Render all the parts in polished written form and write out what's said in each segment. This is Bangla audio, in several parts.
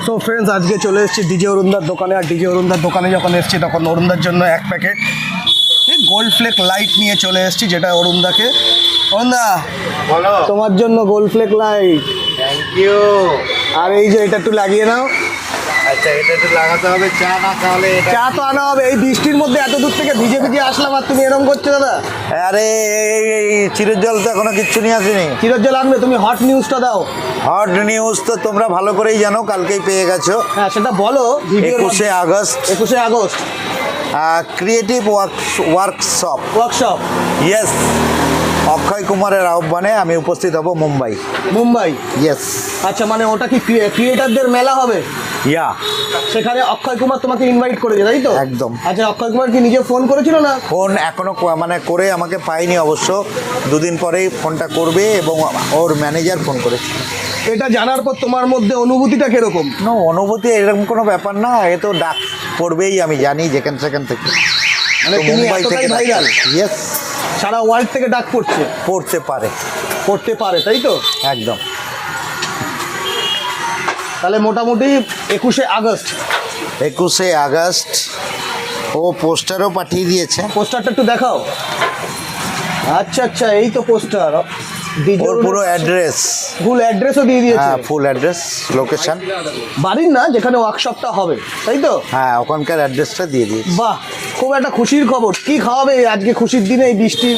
সো ফ্রেন্ডস, আজকে চলে এসেছি ডিজে অরুণদার দোকানে। আর ডিজে অরুণদার দোকানে যখন এসেছি তখন অরুণদার জন্য এক প্যাকেট গোল্ড ফ্লেক লাইট নিয়ে চলে এসেছি, যেটা অরুণদাকে। অরুণদা, বলো। তোমার জন্য gold flake light. Thank you. আর এই যে এটা একটু লাগিয়ে নাও। আচ্ছা, এটা একটু লাগাতে হবে, চা না খাওয়ালে এটা। চা তো আনা হবে, এই বৃষ্টির মধ্যে এত দূর থেকে ভিজে ভিজে আসলাম আর তুমি এরকম করছো দাদা। আরে এই চিরজল তো এখনো কিচ্ছু নিয়ে আসেনি। চিরজ্জল আনবে, তুমি হট নিউজটা দাও। হট নিউজ তো তোমরা ভালো করেই জানো, কালকেই পেয়ে গেছো। হ্যাঁ, সেটা বলো। 21শে আগস্ট 21শে August creative workshop. Workshop. Yes, Akshay কুমারের আহ্বানে আমি উপস্থিত হব মুম্বাই। মুম্বাই। ইয়েস। আচ্ছা, মানে ওটা কি ক্রিয়েটারদের মেলা হবে? ইয়া। সেখানে অক্ষয় কুমার তোমাকে ইনভাইট করেছে, তাই তো? একদম। আচ্ছা, অক্ষয় কুমার কি নিজে ফোন করেছিল না? ফোন এখনো মানে করে আমাকে পাইনি অবশ্য, দুদিন পরেই ফোনটা করবে এবং ওর ম্যানেজার ফোন করেছে। এটা জানার পর তোমার মধ্যে অনুভূতিটা কিরকম? না, অনুভূতি এরকম কোনো ব্যাপার না, এ তো ডাক পড়বেই, আমি জানি যেখান সেখান থেকে। মানে তুমি এতটাই ভাইরাল? ইয়েস। সারা ওয়ার্ল্ড থেকে ডাক পড়ছে? পড়তে পারে। পড়তে পারে, তাই তো? একদম। তাহলে মোটামুটি 21শে আগস্ট। 21শে আগস্ট ও পোস্টারও পাঠিয়ে দিয়েছে। পোস্টারটা একটু দেখাও। আচ্ছা আচ্ছা, এই তো পোস্টার। ওর পুরো অ্যাড্রেস, ফুল অ্যাড্রেসও দিয়ে দিয়েছে? হ্যাঁ, ফুল অ্যাড্রেস, লোকেশন। বাড়ির না, যেখানে ওয়ার্কশপটা হবে, তাই তো? হ্যাঁ, ওখানকার অ্যাড্রেসটা দিয়ে দিয়েছে। বাহ, খুব একটা খুশির খবর। কি খাওয়াবে আজকে খুশির দিনে এই বৃষ্টির?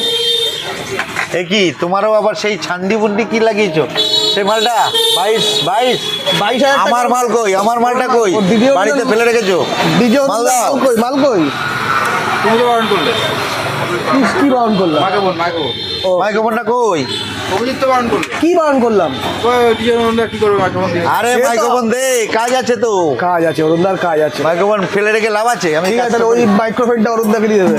এ কি, তোমারও আবার সেই ছান্ডি বুন্ডি কি লাগিয়েছো? সেই মালটা 22,000 আমার মাল কই? আমার মালটা কই? বাড়িতে ফেলে রেখেছো? মাল দাও। কই মাল কই? তুমি তো বারণ করলে। কি বারণ করলাম? মাকে বল, মাকে বল। ও, মাইক্রোফোনটা কই? অভিজিৎ তো বারণ করলে। কি বারণ করলাম? টিচার বন্ধুরা কি করবে মাইক্রোফোন দিয়ে? আরে সে তো- মাইক্রোফোন দে, কাজ আছে তো। কাজ আছে, অরুণদার কাজ আছে। মাইক্রোফোন ফেলে রেখে লাভ আছে? আমি ঠিক কাজ আছে, তাহলে ওই করবো। মাইক্রোফোনটা অরুণদাকে দিয়ে দেবে।